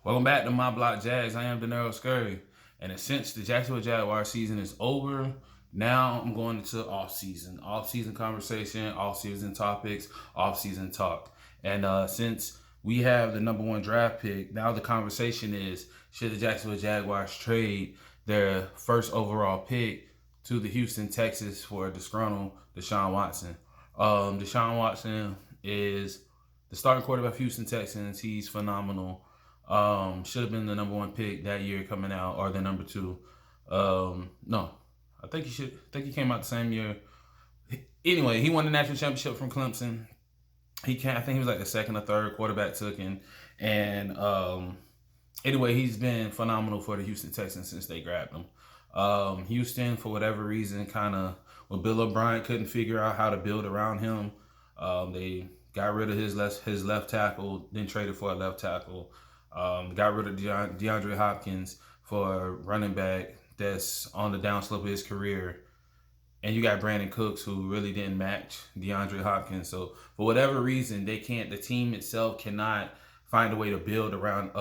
Welcome back to My Block Jags. I am Denero Scurry. And since the Jacksonville Jaguars season is over, now I'm going into off-season. Off-season conversation, off-season topics, off-season talk. And since we have the number one draft pick, now the conversation is, should the Jacksonville Jaguars trade their first overall pick to the Houston Texans for disgruntled Deshaun Watson? Deshaun Watson is the starting quarterback of Houston Texans. He's phenomenal. Should have been the number one pick that year coming out, or the number two. No, I think he came out the same year. Anyway, he won the national championship from Clemson. I think he was like the second or third quarterback taken. And anyway, he's been phenomenal for the Houston Texans since they grabbed him. Houston, for whatever reason, when Bill O'Brien couldn't figure out how to build around him, they got rid of his left tackle, then traded for a left tackle. Got rid of DeAndre Hopkins for a running back that's on the downslope of his career. And you got Brandon Cooks, who really didn't match DeAndre Hopkins. So for whatever reason, the team itself cannot find a way to build around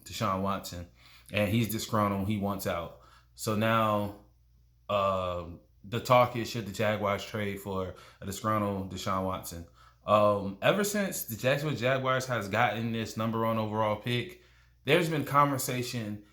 Deshaun Watson. And he's disgruntled. He wants out. So now the talk is, should the Jaguars trade for a disgruntled Deshaun Watson? Ever since the Jacksonville Jaguars has gotten this number one overall pick, there's been conversation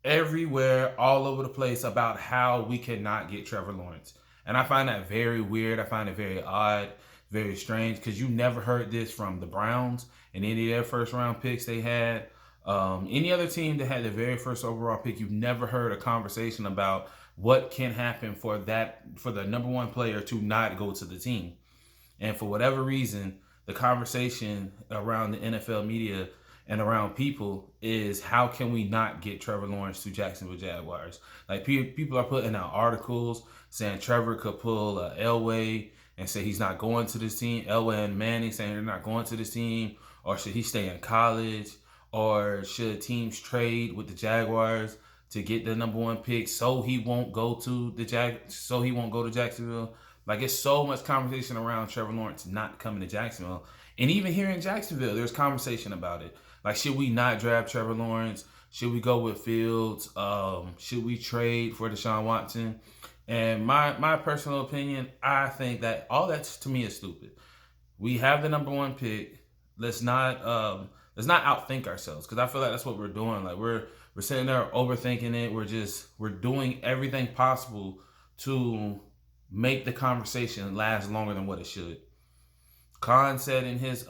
everywhere, all over the place, about how we cannot get Trevor Lawrence. And I find that very weird. I find it very odd, very strange, because you never heard this from the Browns and any of their first round picks they had. Any other team that had the very first overall pick, you've never heard a conversation about what can happen for the number one player to not go to the team. And for whatever reason, the conversation around the NFL media and around people is, how can we not get Trevor Lawrence to Jacksonville Jaguars? Like, people are putting out articles saying Trevor could pull Elway and say he's not going to this team. Elway and Manning saying they're not going to this team. Or should he stay in college? Or should teams trade with the Jaguars to get the number one pick so he won't go to Jacksonville? Like, it's so much conversation around Trevor Lawrence not coming to Jacksonville. And even here in Jacksonville, there's conversation about it. Like, should we not draft Trevor Lawrence? Should we go with Fields? Should we trade for Deshaun Watson? And my personal opinion, I think that all that, to me, is stupid. We have the number one pick. Let's not outthink ourselves, because I feel like that's what we're doing. Like, we're sitting there overthinking it. We're doing everything possible to make the conversation last longer than what it should. Khan said in his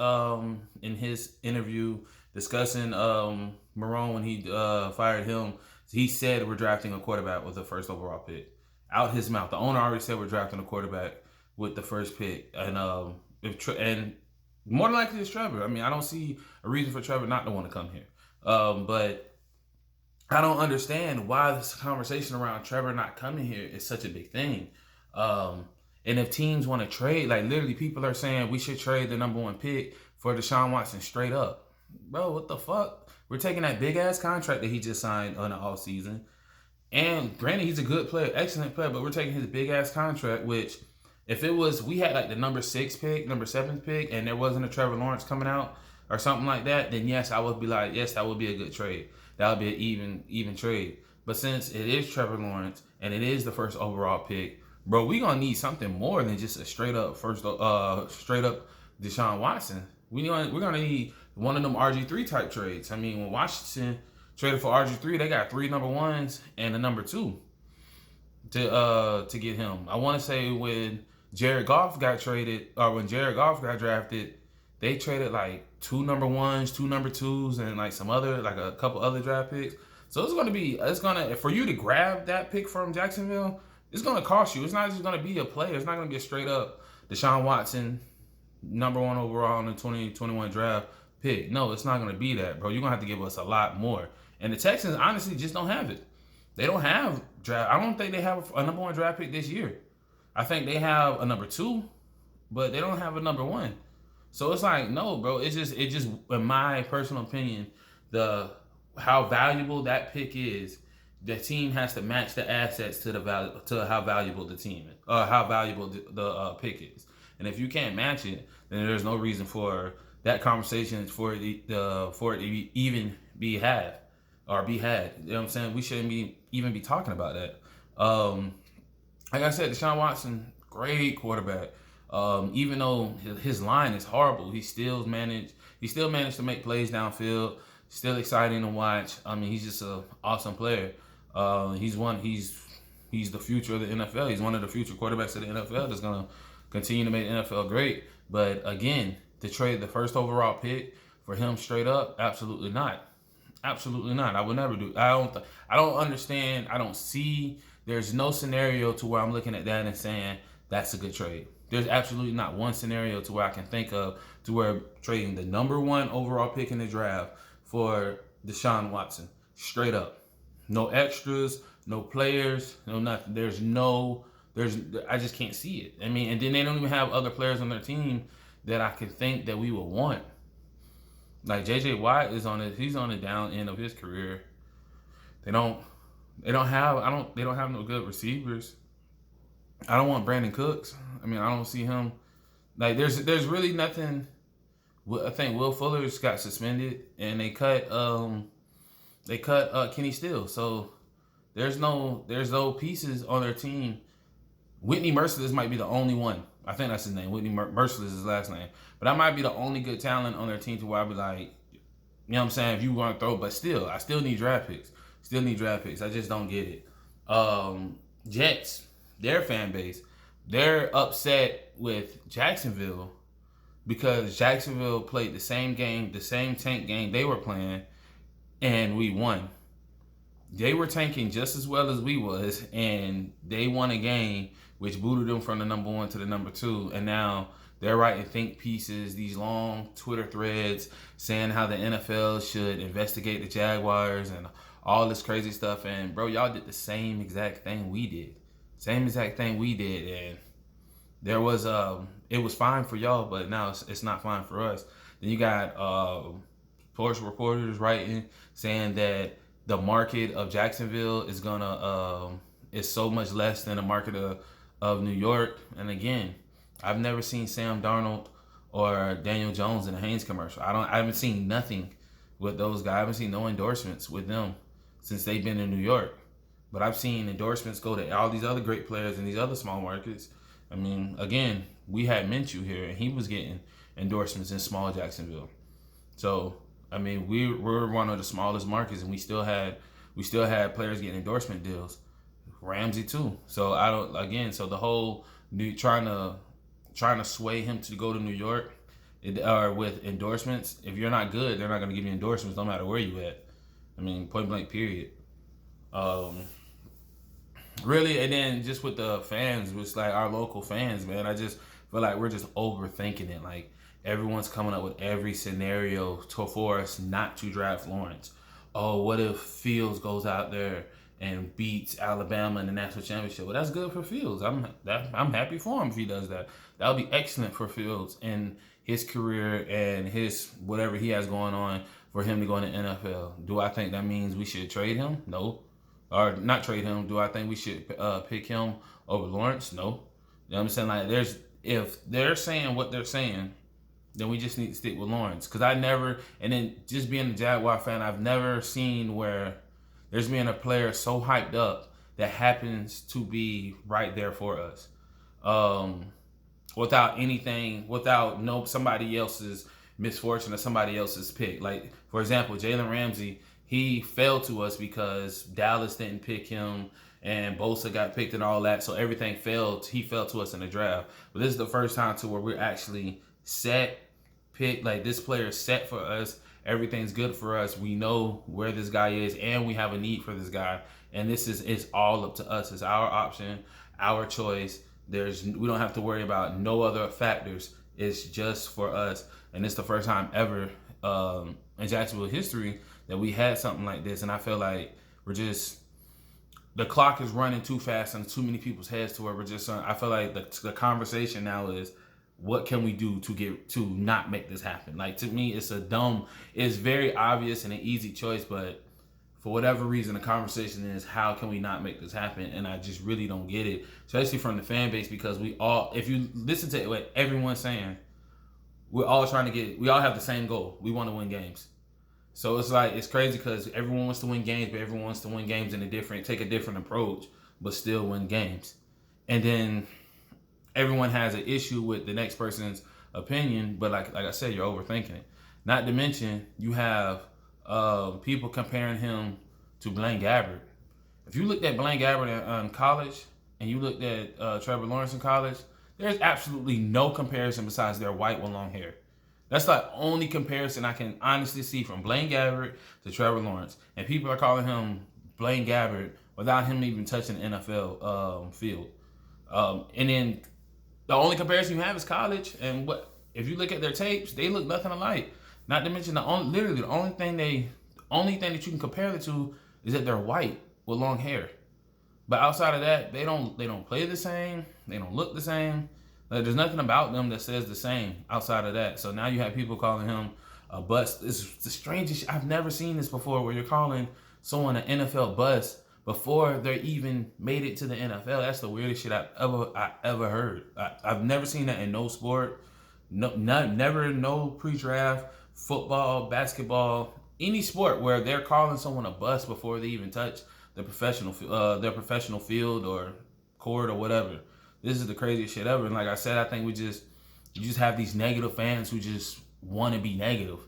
interview discussing Marone when he fired him, he said we're drafting a quarterback with the first overall pick. Out his mouth. The owner already said we're drafting a quarterback with the first pick. And and more than likely it's Trevor. I mean, I don't see a reason for Trevor not to want to come here. But I don't understand why this conversation around Trevor not coming here is such a big thing. And if teams want to trade, like, literally people are saying we should trade the number one pick for Deshaun Watson straight up. Bro, what the fuck? We're taking that big ass contract that he just signed on the off season. And granted, he's a good player, excellent player, but we're taking his big ass contract, which, if it was, we had like the number 6 pick, number 7 pick, and there wasn't a Trevor Lawrence coming out or something like that, then yes, I would be like, yes, that would be a good trade. That would be an even trade. But since it is Trevor Lawrence and it is the first overall pick, bro, we gonna need something more than just a straight up Deshaun Watson. We're gonna need one of them RG3 type trades. I mean, when Washington traded for RG3, they got 3 number 1s and a number 2 to get him. I want to say when Jared Goff got traded, or when Jared Goff got drafted, they traded like 2 number 1s, 2 number 2s, and like a couple other draft picks. So for you to grab that pick from Jacksonville, it's going to cost you. It's not just going to be a player. It's not going to be a straight up Deshaun Watson, number 1 overall in the 2021 draft pick. No, it's not going to be that, bro. You're going to have to give us a lot more. And the Texans honestly just don't have it. They don't have draft. I don't think they have a number 1 draft pick this year. I think they have a number 2, but they don't have a number 1. So it's like, no, bro. It just, in my personal opinion, how valuable that pick is, the team has to match the assets to how valuable the team is, how valuable the pick is. And if you can't match it, then there's no reason for that conversation is for it to even be had or be had. You know what I'm saying? We shouldn't even be talking about that. Like I said, Deshaun Watson, great quarterback. Even though his line is horrible, he still managed to make plays downfield. Still exciting to watch. I mean, he's just an awesome player. He's the future of the NFL. He's one of the future quarterbacks of the NFL that's gonna continue to make the NFL great. But again, to trade the first overall pick for him straight up, absolutely not. Absolutely not. I would never do. I don't understand. I don't see. There's no scenario to where I'm looking at that and saying that's a good trade. There's absolutely not one scenario to where I can think of to where trading the number one overall pick in the draft for Deshaun Watson straight up, no extras, no players, no nothing. I just can't see it. I mean, and then they don't even have other players on their team that I can think that we would want. Like JJ Watt he's on the down end of his career. They don't have no good receivers. I don't want Brandon Cooks. I mean, I don't see him. Like there's really nothing. I think Will Fuller's got suspended and they cut Kenny Steele. So there's no pieces on their team. Whitney Merciless might be the only one. I think that's his name. Whitney Merciless is his last name. But that might be the only good talent on their team to where I'd be like, you know what I'm saying, if you want to throw, but still, I still need draft picks. I just don't get it. Jets, their fan base, they're upset with Jacksonville because Jacksonville played the same game, the same tank game they were playing, and we won. They were tanking just as well as we was, and they won a game which booted them from the number one to the number two, and now they're writing think pieces, these long Twitter threads saying how the NFL should investigate the Jaguars and all this crazy stuff. And bro, y'all did the same exact thing we did. And there was it was fine for y'all, but now it's not fine for us. Then you got sports reporters writing saying that the market of Jacksonville is so much less than the market of New York. And again, I've never seen Sam Darnold or Daniel Jones in a Haynes commercial. I haven't seen nothing with those guys. I haven't seen no endorsements with them since they've been in New York. But I've seen endorsements go to all these other great players in these other small markets. I mean, again, we had Minshew here, and he was getting endorsements in small Jacksonville. So, I mean, we're one of the smallest markets, and we still had players getting endorsement deals. Ramsey too. So so the whole trying to sway him to go to New York or with endorsements. If you're not good, they're not going to give you endorsements no matter where you at. I mean, point blank period. Really, and then just with the fans, with like our local fans, man, I just feel like we're just overthinking it. Like everyone's coming up with every scenario for us not to draft Lawrence. Oh, what if Fields goes out there and beats Alabama in the national championship? Well, that's good for Fields. I'm happy for him if he does that. That would be excellent for Fields and his career and his whatever he has going on for him to go in the NFL. Do I think that means we should trade him? No. Or not trade him. Do I think we should pick him over Lawrence? No. You know what I'm saying? Like, if they're saying what they're saying, then we just need to stick with Lawrence. Because and then just being a Jaguar fan, I've never seen where there's been a player so hyped up that happens to be right there for us. Without somebody else's misfortune or somebody else's pick. Like, for example, Jalen Ramsey, he fell to us because Dallas didn't pick him and Bosa got picked and all that. So everything failed. He fell to us in the draft. But this is the first time to where we're actually picked. Like, this player is set for us. Everything's good for us. We know where this guy is and we have a need for this guy. And it's all up to us. It's our option, our choice. We don't have to worry about no other factors. It's just for us. And it's the first time ever in Jacksonville history that we had something like this. And I feel like the clock is running too fast in too many people's heads to where I feel like the conversation now is, what can we do to not make this happen? Like, to me, it's very obvious and an easy choice, but for whatever reason, the conversation is, how can we not make this happen? And I just really don't get it, especially from the fan base, because if you listen to what everyone's saying, we're all trying to we all have the same goal. We want to win games. So it's like, it's crazy because everyone wants to win games, but everyone wants to win games in take a different approach, but still win games. And then everyone has an issue with the next person's opinion, but like I said, you're overthinking it. Not to mention, you have people comparing him to Blaine Gabbert. If you looked at Blaine Gabbert in college and you looked at Trevor Lawrence in college, there's absolutely no comparison besides they're white with long hair. That's the only comparison I can honestly see from Blaine Gabbert to Trevor Lawrence. And people are calling him Blaine Gabbert without him even touching the NFL field. And then the only comparison you have is college. And what if you look at their tapes, they look nothing alike. Not to mention the only thing that you can compare it to is that they're white with long hair. But outside of that, they don't play the same. They don't look the same. Like, there's nothing about them that says the same outside of that. So now you have people calling him a bust. It's the strangest. I've never seen this before, where you're calling someone an NFL bust before they even made it to the NFL. That's the weirdest shit I ever heard. I've never seen that in no sport. No pre-draft, football, basketball, any sport where they're calling someone a bust before they even touch their professional field or court or whatever. This is the craziest shit ever. And like I said, I think you just have these negative fans who just want to be negative.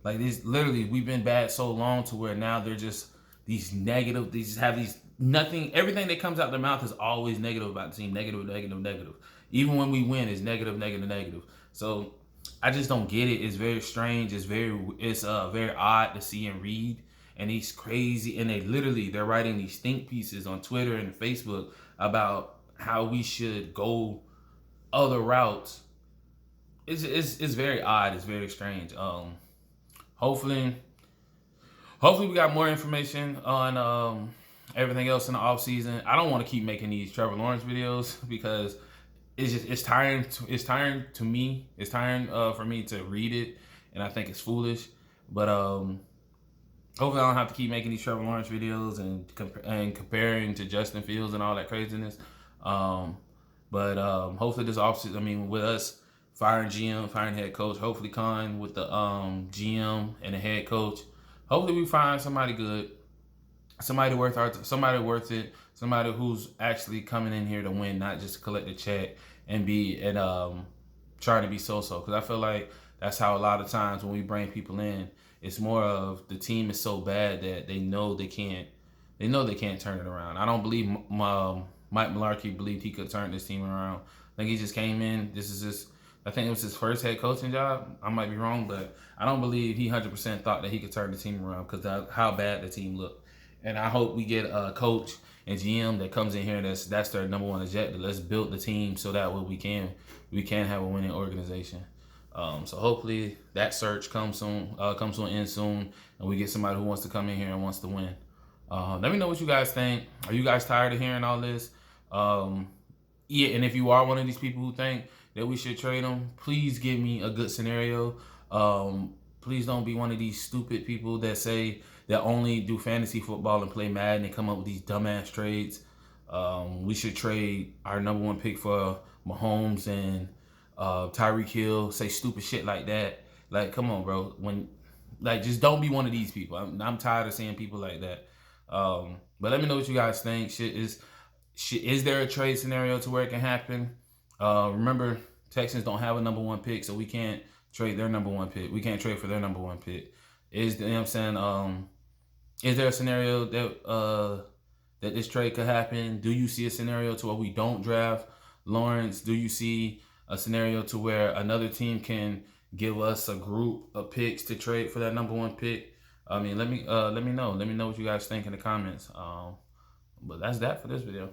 Like, this, literally, we've been bad so long to where now they're just these negative. They just have these nothing. Everything that comes out their mouth is always negative about the team. Negative. Even when we win, it's negative. So I just don't get it. It's very strange. It's very odd to see and read. And he's crazy. And they're writing these think pieces on Twitter and Facebook about how we should go other routes. It's very odd. It's very strange. Hopefully we got more information on everything else in the off season. I don't want to keep making these Trevor Lawrence videos because it's tiring. It's tiring to me. It's tiring for me to read it, and I think it's foolish. But hopefully I don't have to keep making these Trevor Lawrence videos and comparing to Justin Fields and all that craziness. But hopefully this offseason, with us firing GM, firing head coach, hopefully Khan with the GM and the head coach, hopefully we find somebody good, somebody worth it, somebody who's actually coming in here to win, not just collect a check and trying to be so-so. Because I feel like that's how a lot of times when we bring people in, it's more of the team is so bad that they know they can't turn it around. I don't believe Mike Mularkey believed he could turn this team around. I think he just came in. I think it was his first head coaching job. I might be wrong, but I don't believe he 100% thought that he could turn the team around because of how bad the team looked. And I hope we get a coach and GM that comes in here and that's their number one objective. Let's build the team so that way we can have a winning organization. So hopefully that search comes to an end soon, and we get somebody who wants to come in here and wants to win. Let me know what you guys think. Are you guys tired of hearing all this? Yeah, and if you are one of these people who think that we should trade him, please give me a good scenario. Please don't be one of these stupid people that say that only do fantasy football and play Madden and come up with these dumbass trades. We should trade our number one pick for Mahomes and Tyreek Hill, say stupid shit like that. Like, come on, bro. Just don't be one of these people. I'm tired of seeing people like that. But let me know what you guys think. Is there a trade scenario to where it can happen? Remember, Texans don't have a number one pick, so we can't trade their number one pick. We can't trade for their number one pick. Is there a scenario that this trade could happen? Do you see a scenario to where we don't draft Lawrence? Do you see a scenario to where another team can give us a group of picks to trade for that number one pick? Let me know. Let me know what you guys think in the comments. But that's that for this video.